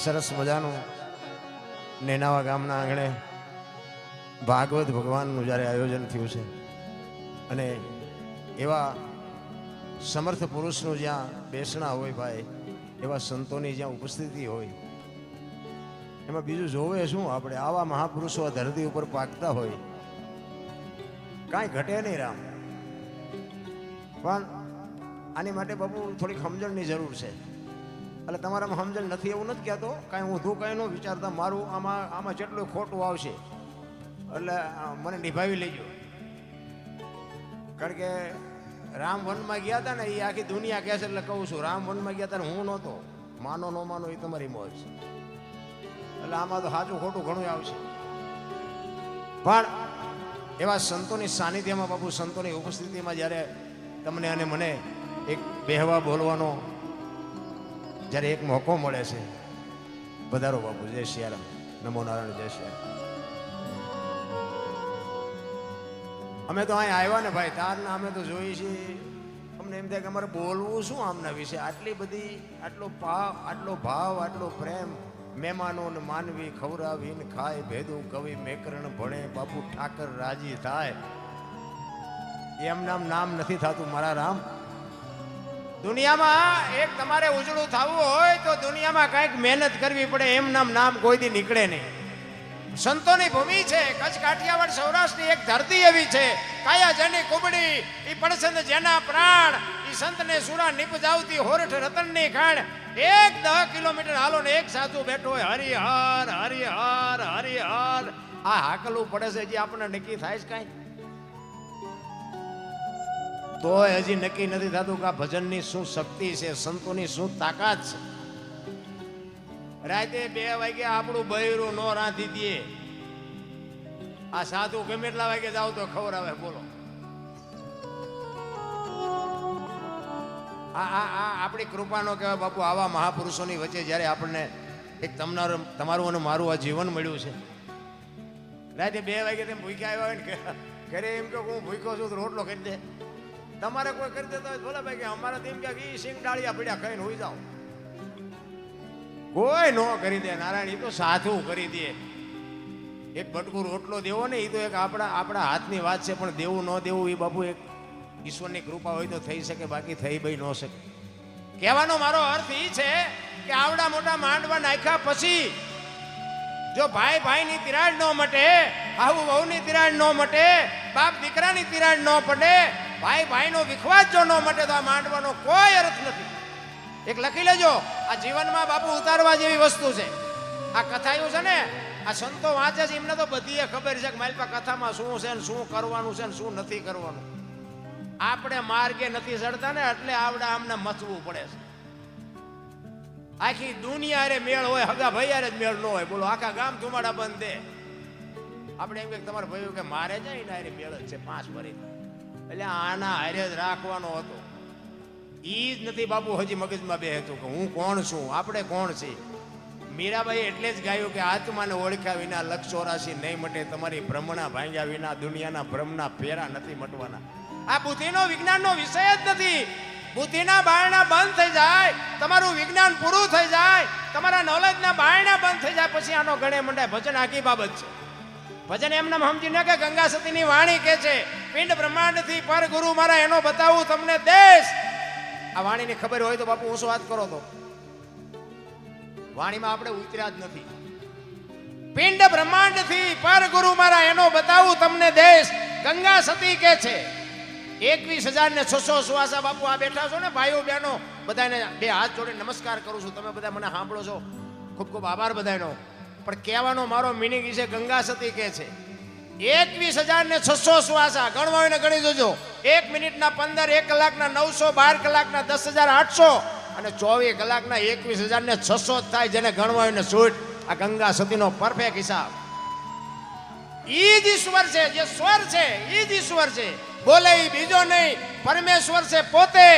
સરસ મજાનું નેનાવા ગામના આંગણે ભાગવત ભગવાનનું જ્યારે આયોજન થયું છે અને એવા સમર્થ પુરુષનું જ્યાં બેસણા હોય ભાઈ, એવા સંતોની જ્યાં ઉપસ્થિતિ હોય, એમાં બીજું જોવે શું? આપણે આવા મહાપુરુષો ધરતી ઉપર પાકતા હોય, કાંઈ ઘટે નહીં રામ. પણ આની માટે બાપુ થોડીક સમજણની જરૂર છે. એટલે તમારામાં સમજણ નથી એવું નથી કહેતો, કાંઈ ઊંધું કાંઈ ન વિચારતા. મારું આમાં જેટલું ખોટું આવશે એટલે મને નિભાવી લેજો. કારણ કે રામ વનમાં ગયા હતા ને, એ આખી દુનિયા કહે છે એટલે કહું છું. રામ વનમાં ગયા હતા હું નહોતો. માનો ન માનો એ તમારી મોજ છે. એટલે આમાં તો સાચું ખોટું ઘણું આવશે. પણ એવા સંતોની સાનિધ્યમાં બાપુ, સંતોની ઉપસ્થિતિમાં જ્યારે તમને અને મને એક બેહવા બોલવાનો જ્યારે એક મોકો મળે છે, પધારો બાપુ. જય સિયારામ. નમો નારાયણ. જય સિયારામ. અમે તો અહીં આવ્યા ને ભાઈ, તારના અમે તો જોઈએ છીએ. અમને એમ થાય કે અમારે બોલવું શું આમના વિશે? આટલી બધી, આટલો ભાવ, આટલો પ્રેમ. મહેમાનો ને માનવી ખવરાવીને ખાય, ભેદું કવિ મેકરણ ભણે, બાપુ ઠાકર રાજી થાય. એમ નામ નથી થતું મારા રામ. દુનિયામાં એક તમારે ઉજળું થવું હોય તો દુનિયામાં કંઈક મહેનત કરવી પડે. એમ નામ કોઈ દી નીકળે નહીં. સંતોની ભૂમિ છે કચ્છ, કાઠિયાવાડ, સૌરાષ્ટ્રની એક ધરતી એવી છે. કાયા જેની કુબડી, ઈ પડસંદ જેના પ્રાણ, ઈ સંતને સુરા નિપજાવતી હોરઠ રતનની ખાણ. 10 કિલોમીટર હાલો ને એક સાધુ બેઠો હોય, હરિહર હરિહર હરિહર. આ હાકલું પડે છે. હજી આપણને નક્કી થાય છે કાંઈ? તોય હજી નક્કી નથી થતું કે આ ભજનની શું શક્તિ છે, સંતોની શું તાકાત છે. રાતે 2 વાગે આપણું બૈરું નો રાંધી દે. આ સાધુ ગમે એટલા વાગે જાવ તો ખબર આવે. બોલો, આપણી કૃપાનો કહેવાય બાપુ. આવા મહાપુરુષોની વચ્ચે જ્યારે આપણને એક તમારું અને મારું આ જીવન મળ્યું છે. રાતે 2 વાગે તેમ ભૂખ્યા આવ્યા હોય ને ઘરે, એમ કે હું ભૂખ્યો છું તો રોટલો કરી દે. તમારે કોઈ કરી દેતા હોય ભલે ભાઈ, કે અમારે તેમ કે ઈ સિંગ ડાળિયા પડ્યા ખાઈને હોઈ જાઓ. કોઈ નો કરી દે નારાયણ. એ તો સાધુ કરી દે. એક બટકું રોટલો દેવો ને, એ તો એક આપણા હાથની વાત છે. પણ દેવું ન દેવું એ બાપુ એક ઈશ્વરની કૃપા હોય તો થઈ શકે, બાકી થઈ ભાઈ ન શકે. કહેવાનો મારો અર્થ એ છે કે આવડા મોટા માંડવા નાખ્યા પછી જો ભાઈની તિરાડ ન મટે, આવું વહુની તિરાડ ન મટે, બાપ દીકરાની તિરાડ ન પડે, ભાઈનો વિખવાદ જો ન મટે તો આ માંડવાનો કોઈ અર્થ નથી. એક લખી લેજો, આ જીવનમાં બાપુ ઉતારવા જેવી વસ્તુ છે. આ કથાયું છે ને, આ સંતો વાંચે છે, એમને તો બધી ખબર છે કે મારી પાસે કથામાં શું છે ને શું કરવાનું છે ને શું નથી કરવાનું. આપણે માર્ગે નથી ચડતા ને એટલે આવડા આમને મથવું પડે છે. આખી દુનિયા રે મેળ હોય, હગા ભાઈ રે જ મેળ ન હોય. બોલો, આખા ગામ ધુમાડા બંધ દે. આપણે એમ કે તમારે ભાઈ કે મારે જાય ને આરે મેળ જ છે 5 વરી, એટલે આના હારે જ રાખવાનો હતો. ઈ જ નથી બાપુ હજી મગજમાં બે હતું કે હું કોણ છું, આપણે કોણ છીએ. મીરાબાઈ એટલે જ ગાયું કે આત્માને ઓળખ્યા વિના લક્ષ 84 નહીં મટે. તમારી ભ્રમણા ભાંગ્યા વિના દુનિયાના ભ્રમના ફેરા નથી મટવાના. આ બુદ્ધિનો વિજ્ઞાનનો વિષય જ નથી. બુદ્ધિના બારણા બંધ થઈ જાય, તમારું વિજ્ઞાન પૂરું થઈ જાય, તમારા નોલેજના બારણા બંધ થઈ જાય, પછી આનો ગણે મંડાય. ભજન આખી બાબત છે. ભજન એમને સમજીને કે ગંગા સતીની વાણી કે છે, પિંડ બ્રહ્માંડથી પર ગુરુ મારા એનો બતાવું તમને દેશ. આ વાણીની ખબર હોય તો બાપુ હું વાત કરો તો વાણીમાં આપણે ઉતર્યા જ નથી. પિંડ બ્રહ્માંડથી પર ગુરુ મારા એનો બતાવું તમને દેશ. ગંગા સતી કે છે 21,600 સુવાસા. બાપુ આ બેઠા છો ને ભાઈઓ બહેનો, બધાને 2 હાથ જોડે નમસ્કાર કરું છું. તમે બધા મને સાંભળો છો, ખૂબ ખૂબ આભાર બધાનો. પણ કહેવાનો મારો મિનિંગ છે, ગંગા સતી કે છે 21,600 સુવાસા. ગણવા હોય ને ગણી જોજો. 1 મિનિટના 15, 1 કલાકના 900, 12 કલાકના 10,800 અને 24 કલાકના 21,600 જ થાય. જેને ગણવા હોય ને છૂટ. આ ગંગા સતીનો પરફેક્ટ હિસાબ. ઈ જ ઈશ્વર છે, જે સ્વર છે ઈ જ ઈશ્વર છે. બોલે ઈ બીજો નહીં, પરમેશ્વર છે પોતે.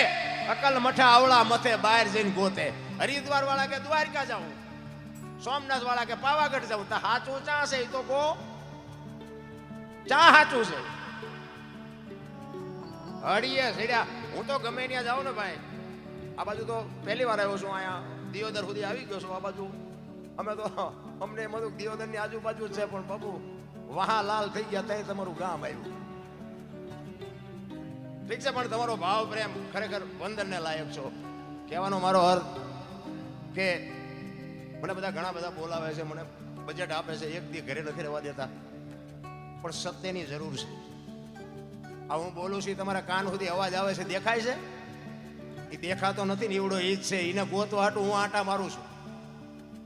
અકલ મઠા આવળા મથે બહાર જઈને ગોતે. હરિદ્વાર વાળા કે દ્વારકા જાઉં, સોમનાથ વાળા કે પાવાગઢ જાઉં, તો સાચું ચા છે? એ તો કો ચા સાચું છે? હળીએ સીડ્યા. હું તો ગમે ત્યાં જાઉં ને ભાઈ, આ બાજુ તો પહેલી વાર આવ્યો છું. અહીંયા દિયોદર સુધી આવી ગયો છું. આ બાજુ અમે તો અમને એમ હતું દિયોદરની આજુબાજુ છે, પણ બાપુ વહા લાલ થઈ ગયા ત્યાં તમારું ગામ આવ્યું. ઠીક છે, પણ તમારો ભાવ પ્રેમ ખરેખર વંદનને લાયક છો. કહેવાનો મારો અર્થ કે મને બધા ઘણા બધા બોલાવે છે, મને બજેટ આપે છે, એક દી ઘરે નથી રહેવા દેતા, પણ સત્યની જરૂર છે. આ હું બોલું છું તમારા કાન સુધી અવાજ આવે છે, દેખાય છે? એ દેખાતો નથી ને એવડો ઈ જ છે. એને ગોતવા હાટું હું આટા મારું છું.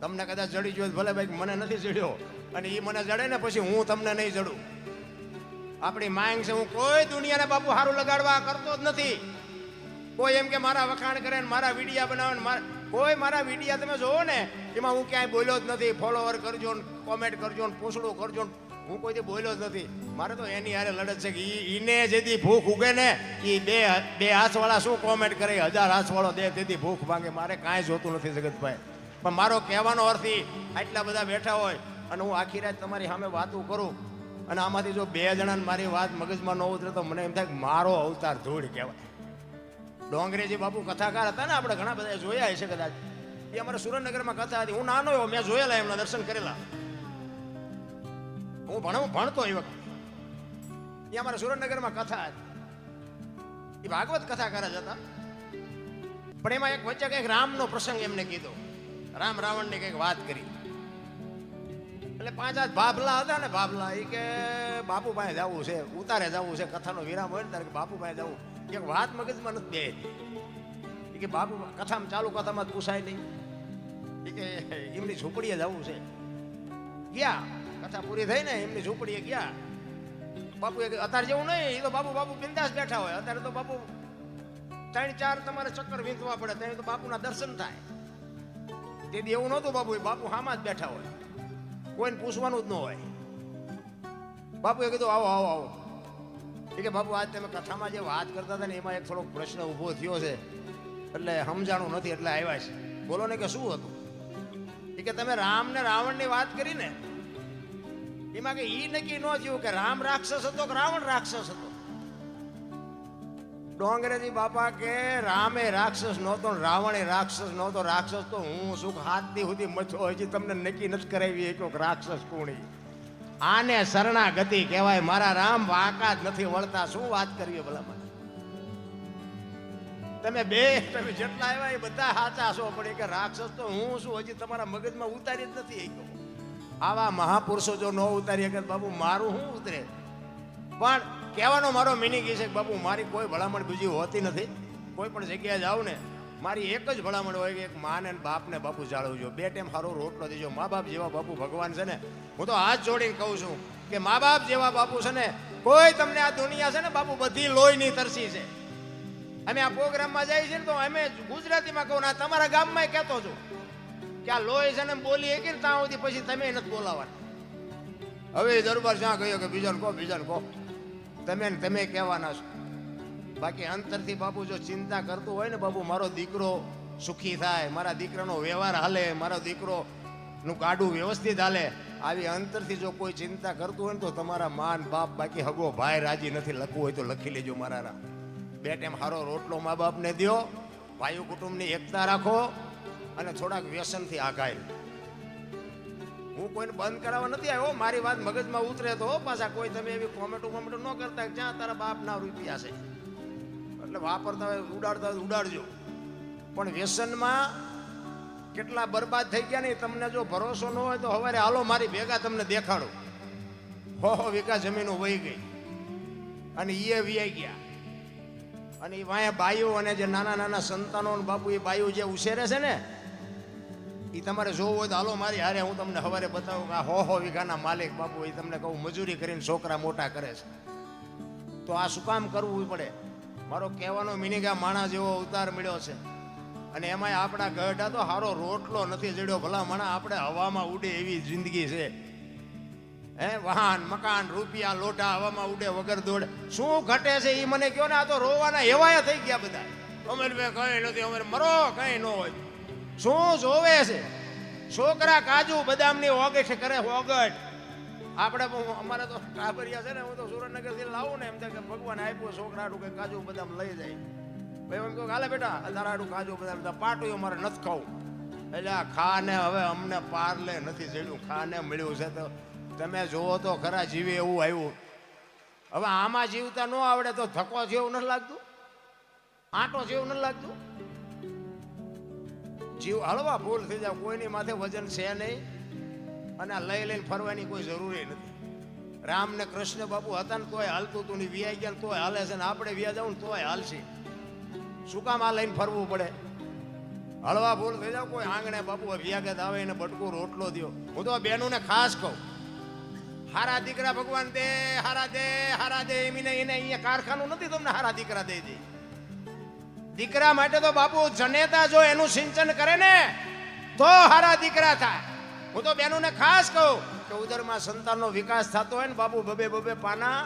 તમને કદાચ જડી ગયો ભલે ભાઈ, મને નથી જડ્યો, અને એ મને જડે ને પછી હું તમને નહીં જડું. આપણી માંગ છે. હું કોઈ દુનિયાને બાપુ સારું લગાડવા કરતો જ નથી. કોઈ એમ કે મારા વખાણ કરે ને મારા વિડીયા બનાવે ને કોઈ મારા વિડીયા તમે જોવો ને એમાં હું ક્યાંય બોલ્યો જ નથી. ફોલોવર કરજો ને કોમેન્ટ કરજો ને પૂછડું કરજો ને, હું કોઈથી બોલ્યો જ નથી. મારે તો એની હારે લડત છે કે ઈને જેથી ભૂખ ઉગે ને એ બે હાથવાળા શું કોમેન્ટ કરે, 1000 હાથવાળો દે તેથી ભૂખ માંગે. મારે કાંઈ જોતું નથી જગતભાઈ. પણ મારો કહેવાનો અર્થ આટલા બધા બેઠા હોય અને હું આખી રાત તમારી સામે વાતું કરું અને આમાંથી જો 2 જણાને મારી વાત મગજમાં ન ઉતરે તો મને એમ થાય કે મારો અવતાર ધૂળ કહેવાય. ડોંગરેજી બાપુ કથાકાર હતા ને, આપણે ઘણા બધા જોયા છે કદાચ. એ અમારા સુરેન્દ્રનગરમાં કથા હતી. હું નાનો એવો મેં જોયેલા, એમના દર્શન કરેલા. હું ભણતો એ વખત એ અમારા સુરેન્દ્રનગરમાં કથા હતી. એ ભાગવત કથાકાર જ હતા. પણ એમાં એક વચ્ચે કંઈક રામનો પ્રસંગ એમને કીધો. રામ રાવણની કંઈક વાત કરી. એટલે 5 ભાભલા હતા ને, ભાભલા એ કે બાપુ પાસે જવું છે, ઉતારે જવું છે, કથાનો વિરામ હોય ને ત્યારે બાપુ પાસે જવું. એક વાત મગજમાં નથી બે કે બાપુ કથામાં ચાલુ કથામાં જ પૂછાય નહીં. એ કે એમની ઝૂંપડીએ જવું છે. ગયા, કથા પૂરી થઈ ને એમની ઝૂંપડીએ ગયા. બાપુ એ અત્યારે જેવું નહીં, એ તો બાપુ બિંદાસ બેઠા હોય. અત્યારે તો બાપુ 3-4 તમારે ચક્કર વીંધવા પડે, ત્યાં તો બાપુના દર્શન થાય. તેથી એવું નહોતું. બાપુ હામાં જ બેઠા હોય, કોઈને પૂછવાનું જ ન હોય. બાપુએ કીધું આવો આવો આવો. એ કે બાપુ આજ તમે કથામાં જે વાત કરતા હતા ને એમાં એક થોડોક પ્રશ્ન ઊભો થયો છે, એટલે સમજાણું નથી એટલે આવ્યા છે. બોલો ને કે શું હતું? એ કે તમે રામ ને રાવણની વાત કરી ને, એમાં કે ઈ નક્કી ન થયું કે રામ રાક્ષસ હતો કે રાવણ રાક્ષસ હતો. ડોંગરેજી બાપા કે રામે રાક્ષસ નહોતો, રાવણે રાક્ષસ નહોતો. રાક્ષસ તો હું સુખ હાથથી સુધી મથો, હજી તમને નક્કી નથી કરાવી કે રાક્ષસ કોણી. આને શરણાગતિ કહેવાય. મારા રામ વાંકા જ નથી વળતા. શું વાત કરવી ભલા? તમે જેટલા આવ્યા એ બધા સાચા છો, પણ કે રાક્ષસ તો હું શું હજી તમારા મગજમાં ઉતારી જ નથી. આવા મહાપુરુષો જો ન ઉતારી કે બાપુ મારું શું ઉતરે? પણ કહેવાનો મારો મિનિંગ એ છે કે બાપુ મારી કોઈ ભલામણ બીજી હોતી નથી. કોઈ પણ જગ્યાએ જાઉં ને મારી એક જ ભલામણ હોય કે એક માને બાપને બાપુ જાળવજો, 2 ટાઈમ સારો રોટલો દેજો. મા બાપ જેવા બાપુ ભગવાન છે ને, હું તો હાથ જોડીને કહું છું કે મા બાપ જેવા બાપુ છે ને કોઈ તમને આ દુનિયા છે ને બાપુ બધી લોહીની તરસી છે. અમે આ પ્રોગ્રામમાં જઈએ છીએ ને તો અમે ગુજરાતીમાં કહું ને તમારા ગામમાં કહેતો છું કે આ લોહી છે ને બોલી એક ને ત્યાં સુધી પછી તમે નથી બોલાવાના. હવે દરબાર જ્યાં ગયો કે બીજાને કહો તમે કહેવાના છો. બાકી અંતરથી બાપુ જો ચિંતા કરતું હોય ને બાપુ મારો દીકરો સુખી થાય, મારા દીકરાનો વ્યવહાર હાલે, મારો દીકરોનું ગાડું વ્યવસ્થિત હાલે, આવી અંતરથી જો કોઈ ચિંતા કરતું હોય ને તો તમારા માન બાપ બાકી હગો ભાઈ રાજી નથી. લખવું હોય તો લખી લેજો. મારા 2 ટાઈમ સારો રોટલો મા બાપને દો, ભાઈઓ કુટુંબની એકતા રાખો અને થોડાક વ્યસનથી આઘાય. હું કોઈને બંધ કરાવવા નથી આવ્યો. મારી વાત મગજમાં ઉતરે તો પાછા કોઈ તમે એવી કોમેન્ટો ન કરતા જ્યાં તારા બાપના રૂપિયા છે એટલે વાપરતા હોય ઉડાડતા હોય ઉડાડજો. પણ વ્યસનમાં કેટલા બરબાદ થઈ ગયા ને તમને જો ભરોસો ન હોય તો સવારે હાલો મારી ભેગા તમને દેખાડો. 100 વીઘા જમીનો વહી ગઈ અને એ વ્યાઈ ગયા. અને એ વાંહે બાઈઓ અને જે નાના સંતાનો બાપુ એ બાઈઓ જે ઉછેરે છે ને એ તમારે જોવું હોય તો હાલો મારી હારે, હું તમને સવારે બતાવું કે આ 100 વીઘાના માલિક બાપુ એ તમને કહું મજૂરી કરીને છોકરા મોટા કરે છે. તો આ શું કામ કરવું પડે? મારો કહેવાનો મિનિંગ આ માણસ જેવો અવતાર મળ્યો છે અને એમાંય આપણા ગઢા તો સારો રોટલો નથી જડ્યો. ભલા માણા આપણે હવામાં ઉડે એવી જિંદગી છે. વાહન મકાન રૂપિયા લોટા હવામાં ઉડે વગર દોડે. શું ઘટે છે એ મને કહો ને. આ તો રોવાના એવાયા થઈ ગયા બધા. અમર બે કઈ નથી, અમર મરો કઈ ન હોય. શું જોવે છે? છોકરા કાજુ બદામની ઓગઠ કરે ઓગઠ. આપણે અમારે તો કાબરિયા છે ને, હું તો સુરેન્દ્રનગરથી લાવું ને એમ થાય કે ભગવાન આપ્યું છોકરાડું કે કાજુ બદામ લઈ જાય. ભાઈ એમ કહું હાલે બેટા તારાડું કાજુ બદામ પાટું અમારે નથી ખાવું. એટલે આ ખાને હવે અમને પારલે નથી જડ્યું, ખાને મળ્યું છે તો તમે જોવો તો ખરા જીવે એવું આવ્યું. હવે આમાં જીવતા ન આવડે તો ધક્કો જેવું નથી લાગતું, આંટો જેવું નથી લાગતું. જીવ હળવા ભૂલ થઈ જાય, કોઈની માથે વજન છે નહીં અને લઈ લઈને ફરવાની કોઈ જરૂરી નથી. રામ ને કૃષ્ણ બાપુ હતા ને તોય હાલતું તું, ની વિયાઈ ગયા તોય હાલે છે, ને આપણે વ્યા જાવ ને તોય હાલશે. શું કામ આ લઈને ફરવું પડે? હળવા ભૂલ થઈ જાવ કોઈ આંગણે બાપુ વ્યાગત આવે એને બટકું રોટલો દો. હું તો બેનું ને ખાસ કહું, હારા દીકરા ભગવાન દે, હારા દે, હારા દે. એને અહીંયા કારખાનું નથી તમને હારા દીકરા દઈ દે. દીકરા માટે તો બાપુ જનેતા જો એનું સિંચન કરે ને તો હારા દીકરા થાય. હું તો બેનું ને ખાસ કહું કે ઉદરમાં સંતાનનો વિકાસ થતો હોય ને બાપુ બબે બબે પાના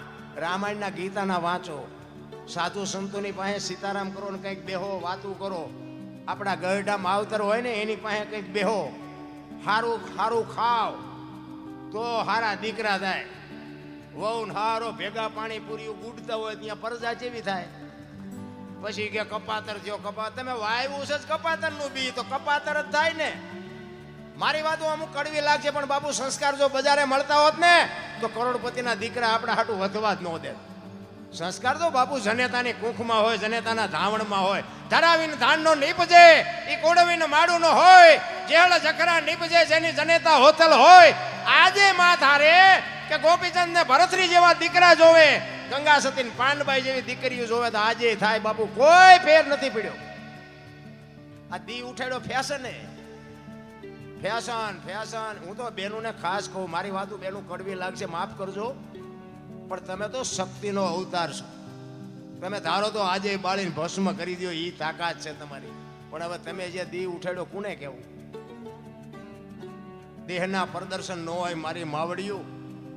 રામાયણના ગીતાના વાંચો, સાધુ સંતોની પાસે સીતારામ કરો ને કંઈક બેહો વાતું કરો. આપણા ગરડા માવતર હોય ને એની પાસે કંઈક બેહો, હારું હારું ખાવ તો હારા દીકરા થાય. વહુ હારો ભેગા પાણી પૂરી ગુડતા હોય ત્યાં પરજા જેવી થાય. પછી કે કપાતર થયો, તમે વાવ્યું છે કપાતર નું બી તો કપાતર જ થાય ને. મારી વાતો અમુક કડવી લાગશે પણ બાપુ સંસ્કાર જો બજારે મળતા હોત ને તો કરોડપતિના દીકરા આપણા હાટું વધવા જ ન દે. સંસ્કાર તો બાપુ જનેતાની કુંખમાં હોય, જનેતાના ધાવણમાં હોય. ધરાવીને ધાનનો નીપજે એ કોડવીને માડું ન હોય, જેળ જખરા નીપજે જેની જનેતા હોતલ હોય. આજે માં ધારે કે ગોપીચંદ ને ભરતરી જેવા દીકરા જોવે, ગંગા સતી ને પાંડબાઈ જેવી દીકરીઓ જોવે તો આજે થાય બાપુ, કોઈ ફેર નથી પડ્યો. આ દી ઉઠાડ્યો ફેશન, ફેશન ફેશન. હું તો બેનું ને ખાસ કહું, મારી વાતો બેનું કડવી લાગશે માફ કરજો, પણ તમે તો શક્તિનો અવતાર છો. તમે ધારો તો આજે બાળીને ભસ્મ કરી દો એ તાકાત છે તમારી, પણ હવે તમે જે દી ઉઠાડ્યો કોને કેવું? દેહના પ્રદર્શન ન હોય મારી માવડીયું,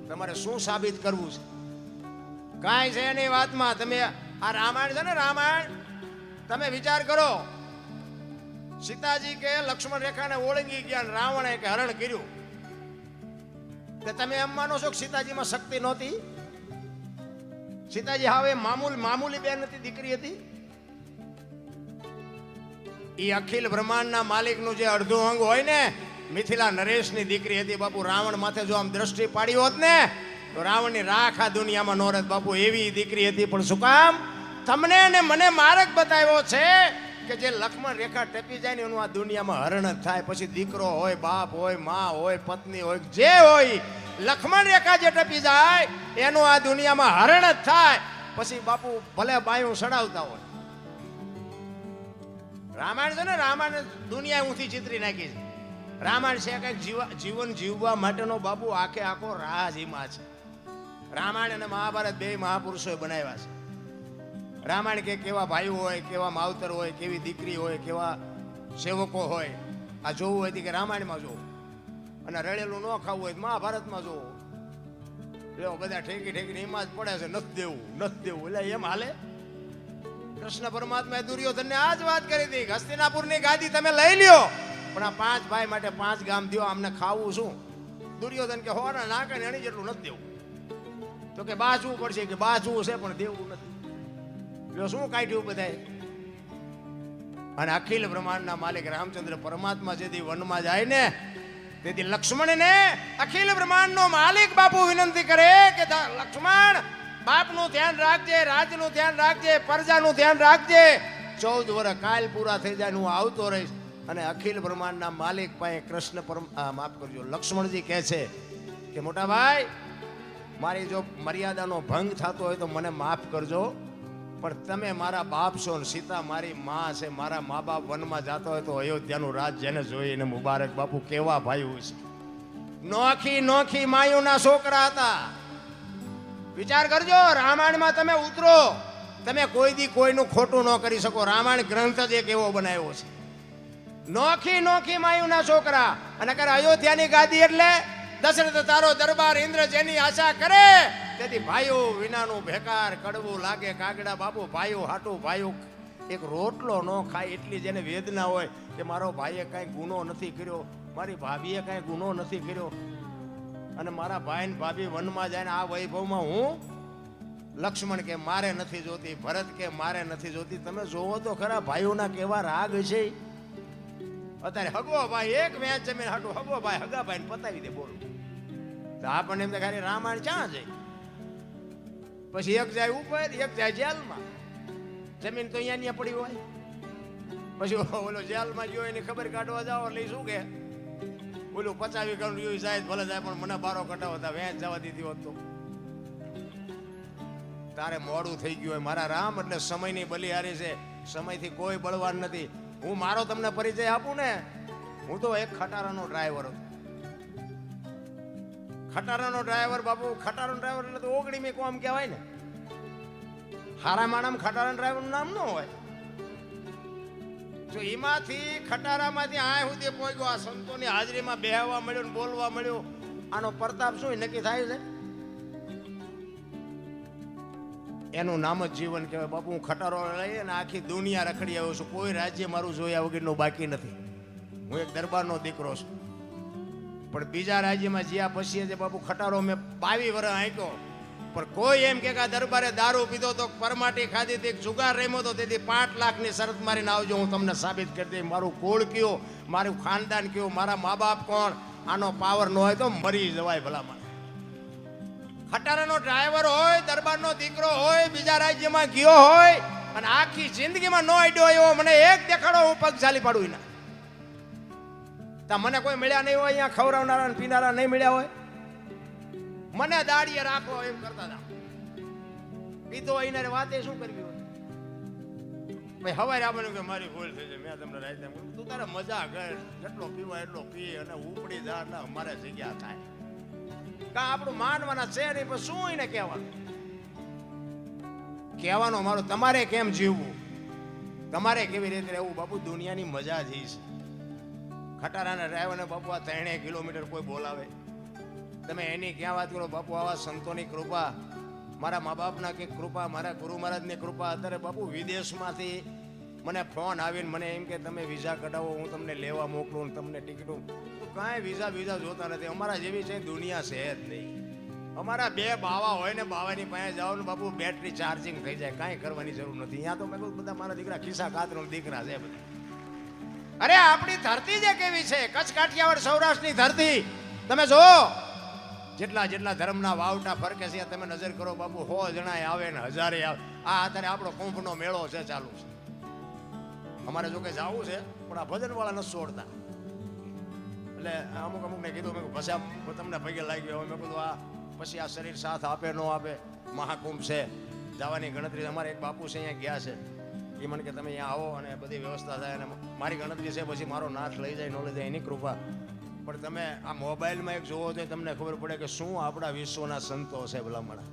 તમારે શું સાબિત કરવું છે? કાંઈ છે એની વાતમાં. તમે આ રામાયણ છે ને, રામાયણ તમે વિચાર કરો. સીતાજી કે લક્ષ્મણ રેખાને ઓળંગી ગયા, રાવણે કે હરણ કર્યું, કે તમે એમ માનો છો કે સીતાજીમાં શક્તિ નહોતી? સીતાજી હવે મામૂલી બેન નથી, દીકરી હતી. એ અખિલ બ્રહ્માંડના માલિકનું જે અડધું અંગ હોય ને, મિથિલા નરેશની દીકરી હતી બાપુ. રાવણ માથે જો આમ દ્રષ્ટિ પાડી હોત ને તો રાવણની રાખ આ દુનિયામાં નો રહેત બાપુ. એવી દીકરી હતી. પણ શું કામ? તમને ને મને માર્ગ બતાવ્યો છે કે જે લક્ષ્મણ રેખા ટપી જાય ને એનું આ દુનિયામાં હરણ જ થાય. પછી દીકરો હોય, બાપ હોય, માં હોય, પત્ની હોય, જે હોય, લક્ષ્મણ રેખા જે ટપી જાય એનું આ દુનિયામાં હરણ જ થાય. પછી બાપુ ભલે બાયું સડાવતા હોય. રામાયણ છે ને, રામાયણ દુનિયા ઊંથી ચિતરી નાખી છે. રામાયણ છે કંઈક જીવન જીવવા માટેનો બાપુ આખે આખો રાજ એમાં છે. રામાયણ અને મહાભારત બે મહાપુરુષોએ બનાવ્યા છે. રામાયણ કે કેવા ભાઈઓ હોય, કેવા માવતર હોય, કેવી દીકરી હોય, કેવા સેવકો હોય. આ જોવું હોય કે રામાયણમાં જોવું, અને રળેલું ન ખાવું હોય મહાભારતમાં જોવું. એવો બધા ઠેકી ઠેકીને એમાં જ પડે છે, નથી દેવું નથી દેવું. એટલે એમ હાલે? કૃષ્ણ પરમાત્માએ દુર્યોધનને આ જ વાત કરી હતી, હસ્તિનાપુરની ગાદી તમે લઈ લ્યો પણ આ 5 ભાઈ માટે 5 ગામ દ્યો, આમને ખાવું શું? દુર્યોધન કે હોરા નાકે એની જેટલું નથી દેવું. તો કે બાજવું પડશે, કે બાજવું છે પણ દેવું નથી. એટલે શું કાઢ્યું બધાએ? અને અખિલ બ્રહ્માંડના માલિક રામચંદ્ર પરમાત્મા જેથી વનમાં જાય ને તેથી લક્ષ્મણને અખિલ બ્રહ્માંડનો માલિક બાપુ વિનંતી કરે કે લક્ષ્મણ, બાપનું ધ્યાન રાખજે, રાજનું ધ્યાન રાખજે, પ્રજાનું ધ્યાન રાખજે. 14 વર્ષ કાલ પૂરા થઈ જાય હું આવતો રહીશ. અને અખિલ બ્રહ્માંડના માલિક પાસે કૃષ્ણ માફ કરજો, લક્ષ્મણજી કહે છે કે મોટા ભાઈ, મારી જો મર્યાદાનો ભંગ થતો હોય તો મને માફ કરજો, પણ તમે મારા બાપ છો ને સીતા મારી માં છે. મારા મા બાપ વનમાં જતો હોય તો અયોધ્યાનું રાજ જેને જોઈને મુબારક. બાપુ કેવા ભાઈઓ છે, નોખી નોખી માયુના છોકરા હતા. વિચાર કરજો, રામાયણમાં તમે ઉતરો, તમે કોઈ દી કોઈનું ખોટું ન કરી શકો. રામાયણ ગ્રંથ જ એક એવો બનાવ્યો છે. નોખી નોખી માયુના છોકરા. અને કરે અયોધ્યાની ગાદી એટલે દશરથ તારો દરબાર, ઇન્દ્ર જેની આશા કરે. તેથી ભાઈઓ વિનાનું બેકાર કડવું લાગે કાગડા. બાપુ ભાઈઓ હાટું ભાઈઓ એક રોટલો ન ખાય એટલી જેને વેદના હોય કે મારો ભાઈએ કાંઈ ગુનો નથી કર્યો, મારી ભાભીએ કાંઈ ગુનો નથી કર્યો, અને મારા ભાઈ ને ભાભી વનમાં જાય ને આ વૈભવમાં હું. લક્ષ્મણ કે મારે નથી જોતી, ભરત કે મારે નથી જોતી. તમે જોવો તો ખરા ભાઈઓના કેવા રાગ છે. અત્યારે હગો ભાઈ એક વેચ જમીન હાટું હગો ભાઈ હગા ભાઈ ને પતાવી દે બોલો. તો આપણને એમ ખાલી રામાયણ ક્યાં જાય? પછી એક જાય ઉપર એક જાય જેલમાં. જમીન તો અહીંયા પડી હોય. પછી ઓલો જેલમાં ગયો એની ખબર કાઢવા જાઓ એટલે શું કે ઓલું 50 વીઘાનું જોયું સાહેબ ભલે જાય પણ મને બારો કટાવો તા વેચ જવા દીધી હોત તો. તારે મોડું થઈ ગયું હોય મારા રામ. એટલે સમયની બલિહારી છે, સમયથી કોઈ બળવાન નથી. હું મારો તમને પરિચય આપું ને, હું તો એક ખટારાનો ડ્રાઈવર હતો. ખટારાનો ડ્રાઈવર બાપુ, ખટારાનો ડ્રાઈવર એટલે તો ઓગણીમી કોમ કહેવાય ને. હારા માણસ ખટારાના ડ્રાઈવરનું નામ ન હોય. જો એમાંથી ખટારામાંથી આ સુધી પહોંચ્યો, આ સંતોની હાજરીમાં બેહવા મળ્યું ને બોલવા મળ્યું. આનો પ્રતાપ શું નક્કી થાય છે? એનું નામ જ જીવન કહેવાય બાપુ. હું ખટારો લઈ અને આખી દુનિયા રખડી આવ્યો છું. કોઈ રાજ્ય મારું જોયા વગરનું બાકી નથી. હું એક દરબારનો દીકરો છું, પણ બીજા રાજ્યમાં જ્યાં પછી છે બાપુ ખટારો મેં 22 વર્ષ આંક્યો. પણ કોઈ એમ કે દરબારે દારૂ પીધો તો, પરમાટી ખાધી હતી, જુગાર રમ્યો તો, તેથી 5 લાખની શરત મારીને આવજો, હું તમને સાબિત કરી દઈ મારું કુળ કયું, મારું ખાનદાન કયું, મારા મા બાપ કોણ. આનો પાવર ન હોય તો મરી જવાય ભલામાં. ખટારાનો ડ્રાઈવર હોય, દરબારનો દીકરો હોય, બીજા રાજ્યમાં ગયો હોય અને આખી જિંદગીમાં નો આડ્યો એવો મને એક દેખાડો, હું પગ ચાલી પાડું ના. તા મને કોઈ મળ્યા નહીં હોય અહીંયા ખવડાવનારા ને પીનારા નહીં મળ્યા હોય. મને દાડીએ રાખો એમ કરતા હતા. પીતો એને વાતે શું કરવી હોય? ભાઈ હવારે આપણને કે મારી ભૂલ થઈ છે, મેં તમને રાતે તું તારે મજા કર, જેટલો પીવા એટલો પી અને ઉપડી જા ને અમારે જગ્યા થાય. કા આપણું માનવાના છે નહીં, પણ શું એને કહેવાનું? કહેવાનો મારો તમારે કેમ જીવવું, તમારે કેવી રીતે રહેવું બાપુ. દુનિયાની મજા જ છે. ખટારાના ડ્રાઈવરને બાપુ આ 3 કિલોમીટર કોઈ બોલાવે, તમે એની ક્યાં વાત કરો બાપુ? આવા સંતોની કૃપા, મારા મા બાપના કે કૃપા, મારા ગુરુ મહારાજની કૃપા. અત્યારે બાપુ વિદેશમાંથી મને ફોન આવીને મને એમ કે તમે વિઝા કઢાવો, હું તમને લેવા મોકલું, તમને ટિકિટો. કાંઈ વિઝા જોતા નથી. અમારા જેવી છે દુનિયા છે જ નહીં. અમારા 2 બાવા હોય ને, બાવાની પાસે જાઓ ને બાપુ બેટરી ચાર્જિંગ થઈ જાય, કાંઈ કરવાની જરૂર નથી. અહીંયા તો મેં કહું બધા મારા દીકરા ખિસ્સા કાતરો દીકરા છે બધા. અરે આપણી ધરતી જે કેવી છે, કચ્છ કાઠિયાવાડ સૌરાષ્ટ્રની ધરતી તમે જો. જેટલા ધર્મના વાવટા ફરકે છે તમે નજર કરો બાપુ. 100 જણા આવે ને 1000 આવે. આ અત્યારે આપણો કુંભનો મેળો છે ચાલુ છે. અમારે જો કે જવું છે પણ આ ભજન વાળા નથી છોડતા. એટલે અમુકને કીધું મેં પછી તમને પગે લાગી ગયો. મેં કીધું આ પછી આ શરીર સાથ આપે ન આપે, મહાકુંભ છે, જવાની ગણતરી. અમારે એક બાપુ છે અહીંયા ગયા છે, એ મને કે તમે અહીંયા આવો અને બધી વ્યવસ્થા થાય. અને મારી ગણતરી છે પછી મારો નાથ લઈ જાય ન લઈ જાય એની કૃપા. પણ તમે આ મોબાઈલમાં એક જોવો તો તમને ખબર પડે કે શું આપણા વિશ્વના સંતો છે ભલામણા.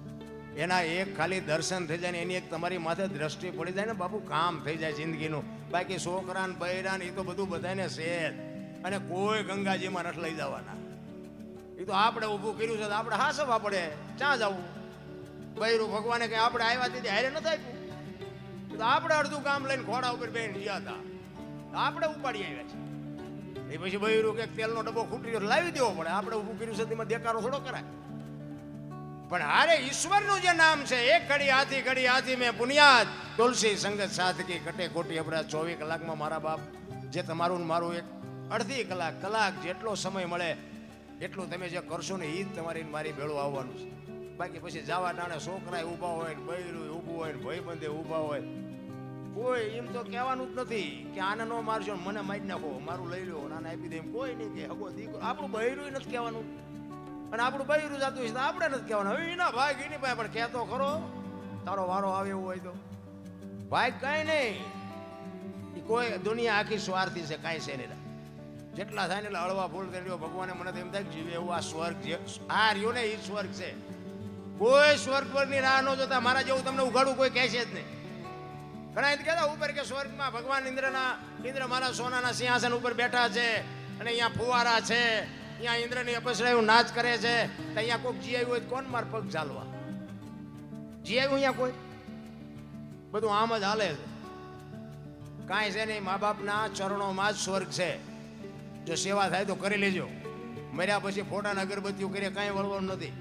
એના એક ખાલી દર્શન થઈ જાય ને એની એક તમારી માથે દ્રષ્ટિ પડી જાય ને બાપુ, કામ થઈ જાય જિંદગીનું. બાકી છોકરા ને બૈરા ને એ તો બધું બધાને છે જ. અને કોઈ ગંગાજીમાં નથી લઈ જવાના. એ તો આપણે ઊભું કર્યું છે તો આપણે હાસવા પડે. ક્યાં જવું? બૈરું ભગવાને કઈ આપણે આવ્યા તેથી હારે નથી આપ્યું. તો આપણે અડધું કામ લઈને ઘોડા ઉપર બેન ગયા હતા, આપણે ઉપાડી આવ્યા છે. એ પછી બૈરું કે તેલનો ડબ્બો ખૂટી લાવી દેવો પડે. આપણે ઊભું કર્યું છે તેમાં દેકારો થોડો કરાય. પણ હારે ઈશ્વરનું જે નામ છે, એક ઘડી હાથી મેં બુનિયાદ, તુલસી સંગત સાધકી કટે કોટી અપરાધ. 24 કલાકમાં મારા બાપ જે તમારું મારું એક અડધી કલાક જેટલો સમય મળે એટલું તમે જે કરશો ને એ જ તમારી મારી ભેળું આવવાનું છે. બાકી પછી જવા ટાણે છોકરા ઊભા હોય ને, બૈરું ઊભું હોય ને, ભાઈબંધે ઊભા હોય, કોઈ એમ તો કહેવાનું જ નથી કે આને ન મારશો મને મારી નાખો, મારું લઈ લો, નાના આપી દે. એમ કોઈ નહીં કે હગો દીકરો. આપણું બૈરું નથી કહેવાનું, અને આપણું બૈરું જતું હોય તો આપણે નથી કહેવાનું. હવે એના ભાગ એની ભાઈ પણ કહેતો ખરો, તારો વારો આવે એવું હોય તો. ભાઈ કાંઈ નહીં, કોઈ દુનિયા આખી સ્વાર્થી છે, કાંઈ છે નહીં. જેટલા થાય ને એટલે હળવા ફૂલ કરી લ્યો. ભગવાને મને એમ થાય જીવે એવું આ સ્વર્ગ જે આ રહ્યો ને એ સ્વર્ગ છે. કોઈ સ્વર્ગ ની રાહ ન જોતા. મારા જેવું તમને ઉઘાડું કોઈ કહેશે જ નહીં. ઘણા કહેતા ઉપર કે સ્વર્ગમાં ભગવાન ઇન્દ્ર મારા સોનાના સિંહાસન ઉપર બેઠા છે અને અહીંયા ફુવારા છે, અહીંયા ઇન્દ્રની અપસરાયું નાચ કરે છે. તો અહીંયા કોઈક જી આવ્યું હોય કોણ માર પગ ચાલવા જી આવ્યું? અહીંયા કોઈ બધું આમ જ હાલે છે, કાંઈ છે નહીં. મા બાપના ચરણોમાં જ સ્વર્ગ છે. જો સેવા થાય તો કરી લેજો. મર્યા પછી ફોટાના અગરબત્તીઓ કરીએ કાંઈ વળવાનું નથી.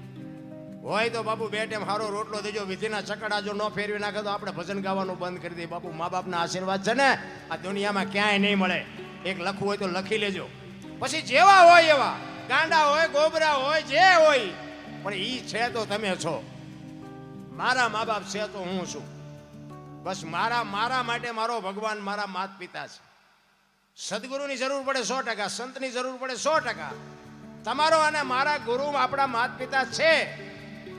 હોય તો બાપુ 2 ટાઈમ સારો રોટલો દેજો. વિધિના ચકડા જો ન ફેરવી નાખે તો આપણે ભજન ગાવાનું બંધ કરી દઈએ. બાપુ મા બાપના આશીર્વાદ છે ને આ દુનિયામાં ક્યાંય નહીં મળે. એક લખવું હોય તો લખી લેજો. પછી જેવા હોય એવા ગાંડા હોય ગોબરા હોય જે હોય, પણ ઈ છે તો તમે છો. મારા મા બાપ છે તો હું છું. બસ મારા માટે મારો ભગવાન મારા માતા પિતા છે. સદગુરુની જરૂર પડે 100%, સંતની જરૂર પડે 100%. તમારો અને મારા ગુરુ આપણા માતા પિતા છે,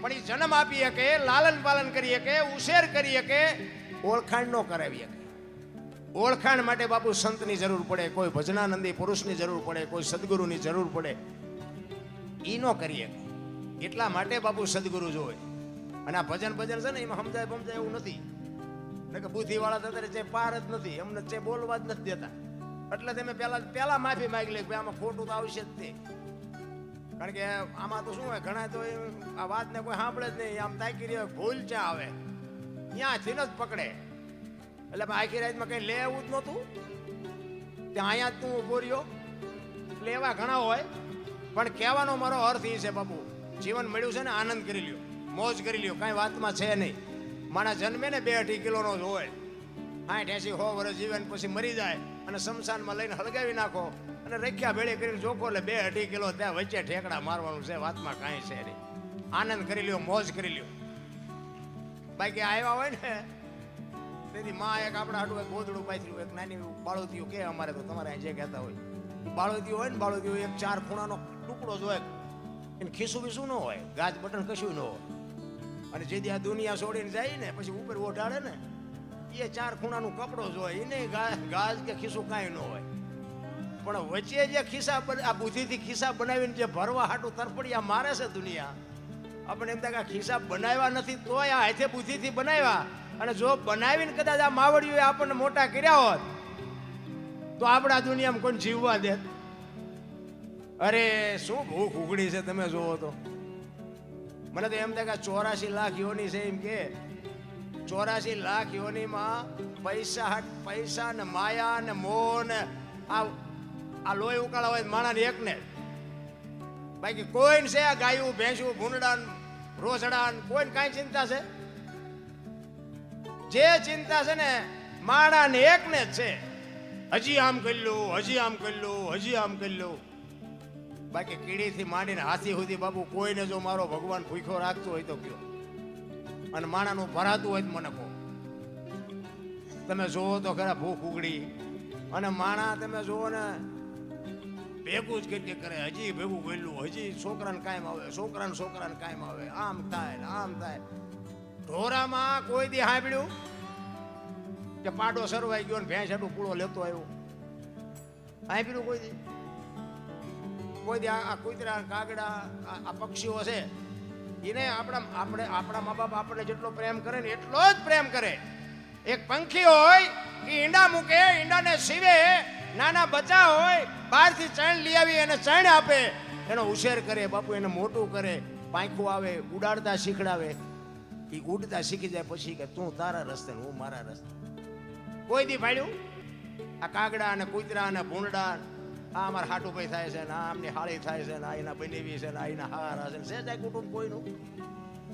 પણ એ જન્મ આપી શકે, લાલન પાલન કરી શકે, ઉછેર કરી શકે, ઓળખાણ ન કરાવી શકે. ઓળખાણ માટે બાપુ સંતની જરૂર પડે, કોઈ ભજનાનંદી પુરુષની જરૂર પડે, કોઈ સદગુરુની જરૂર પડે. ઈ ન કરી શકે. એટલા માટે બાપુ સદગુરુ જોવે. અને આ ભજન છે ને એમાં સમજાય એવું નથી કે બુદ્ધિ વાળા અત્યારે જે પાર જ નથી, અમને જે બોલવા જ નથી દેતા. એટલે તમે પેલા માફી માંગી લે કે આમાં ખોટું તો આવશે જ તે. કારણ કે આમાં તો શું હોય, ઘણા તો આ વાતને કોઈ સાંભળે જ નહીં, આમ તાકી રહ્યો ભૂલ ચા આવે ત્યાંથી જ પકડે. એટલે આખી રાતમાં કઈ લે એવું જ નહોતું, ત્યાં અહીંયા જ તું ઉભો રહ્યો. એટલે એવા ઘણા હોય, પણ કહેવાનો મારો અર્થ એ છે બાપુ, જીવન મળ્યું છે ને આનંદ કરી લ્યો, મોજ કરી લ્યો, કાંઈ વાતમાં છે નહીં. મારા જન્મે ને 2-2.5 કિલોનો જ હોય, 60-80-100 વર્ષ જીવન પછી મરી જાય અને શમશાનમાં લઈને હળગાવી નાખો અને રખ્યા ભેળી કરીને જોખો એટલે 2-2.5 કિલો ત્યાં વચ્ચે ઠેકડા મારવાનું છે. વાતમાં કાંઈ છે નહીં. આનંદ કરી લ્યો, મોજ કરી લ્યો. બાકી આવ્યા હોય ને તેથી માં એક આપણા હાટું એક ગોદડું પાથર્યું, એક નાની બાળોતિયું કે અમારે તો તમારે જે કહેતા હોય બાળોતિયું હોય ને, બાળોતિયું એક 4 ખૂણાનો ટુકડો જ હોય, એને ખીસું બીસું ન હોય, ગાજ બટન કશું ન હોય. અને જે આ દુનિયા છોડીને જાય ને પછી ઉપર ઓઢાડે ને એ 4 ખૂણાનું કપડો જ હોય, એને ગાજ કે ખીસું કાંઈ ન હોય. પણ વચ્ચે જે ખિસ્સા આ બુદ્ધિથી ખિસ્સા બનાવીને જે ભરવા હાટું તરફડિયા મારે છે દુનિયા, આપણે એમ થાય કે ખિસ્સા બનાવ્યા નથી તોય આ હાથે બુદ્ધિથી બનાવ્યા. અને જો બનાવીને કદાચ આ માવડીઓએ આપણને મોટા કર્યા હોત તો આપણા દુનિયામાં કોઈ જીવવા દે. અરે શું ભૂખ ઉઘડી છે તમે જોવો તો. મને તો એમ થાય કે 84 લાખ યોની છે, એમ કે 84 લાખ યોનીમાં પૈસા ને માયા ને મોહ ને આ લોહી ઉકાળા હોય માણા ને એકને, બાકી કોઈને છે આ ગાયું ભેંસું ભૂંડડા રોસડા કોઈને કાંઈ ચિંતા છે? જે ચિંતા છે ને માણા ને એકને જ છે. હજી આમ કરી લો, હજી આમ કરી લો, હજી આમ કરી લો. બાકી કીડીથી માંડીને હાથી સુધી બાપુ કોઈને જો મારો ભગવાન ભૂખ્યો રાખતો હોય તો કયો, અને માણાનું ભરાતું હોય તો મને કહો. તમે જોવો તો ખરા ભૂખ ઉગડી, અને માણા તમે જોવો ને ભેગું જ કરી કરે, હજી ભેગું ગયેલું, હજી છોકરાને કાયમ આવે, છોકરાને કાયમ આવે, આમ થાય ને આમ થાય. ઢોરામાં કોઈ દી સાંભળ્યું કે પાડો સરવાઈ ગયો ને ભેંસ હાટું પૂળો લેતો આવ્યો? સાંભળ્યું કોઈ દી? કોઈ દી આ કૂતરા કાગડા આ પક્ષીઓ છે એને આપણા મા બાપ આપણને જેટલો પ્રેમ કરે ને એટલો જ પ્રેમ કરે. એક પંખી હોય કે ઈંડા મૂકે, ઈંડાને સીવે, નાના બચ્ચા હોય બહારથી ચણ લઈ આવી એને ચણ આપે, એનો ઉછેર કરે બાપુ, એને મોટું કરે, પાંખું આવે, ઉડાડતા શીખડાવે. એ ઉડતા શીખી જાય પછી કે તું તારા રસ્તે હું મારા રસ્તે. કોઈ દી ભાડ્યું આ કાગડા અને કૂતરા અને ભૂંડડા આ અમારા હાટુભાઈ થાય છે ને, આમની હાળી થાય છે ને, આ એના બનેવી છે ને, આ એના હારા છે ને, સેજાય કુટુંબ કોઈનું.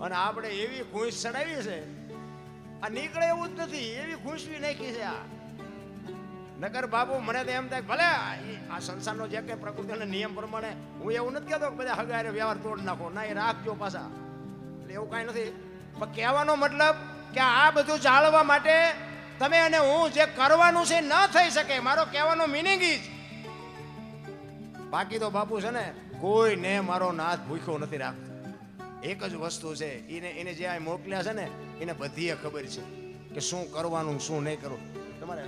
અને આપણે એવી ઘૂંસ ચડાવી છે, આ નીકળે એવું જ નથી, એવી ઘૂંસવી નાખી છે આ. નકર બાબુ મને તો એમ થાય ભલે આ સંસારનો જે કઈ પ્રકૃતિના નિયમ પ્રમાણે, હું એવું નથી કહેતો કે બધા હગારે વ્યવહાર તોડ નાખો, ના એ રાખજો પાછા, એટલે એવું કાંઈ નથી. પણ કહેવાનો મતલબ કે આ બધું જાળવવા માટે તમે અને હું જે કરવાનું છે ન થઈ શકે, મારો કહેવાનો મિનિંગ ઈ જ. બાકી તો બાપુ છે ને કોઈને મારો નાથ ભૂખ્યો નથી રાખતો. એક જ વસ્તુ છે, એને જે આ મોકલ્યા છે ને એને બધી ખબર છે કે શું કરવાનું શું નહીં કરવું. તમારે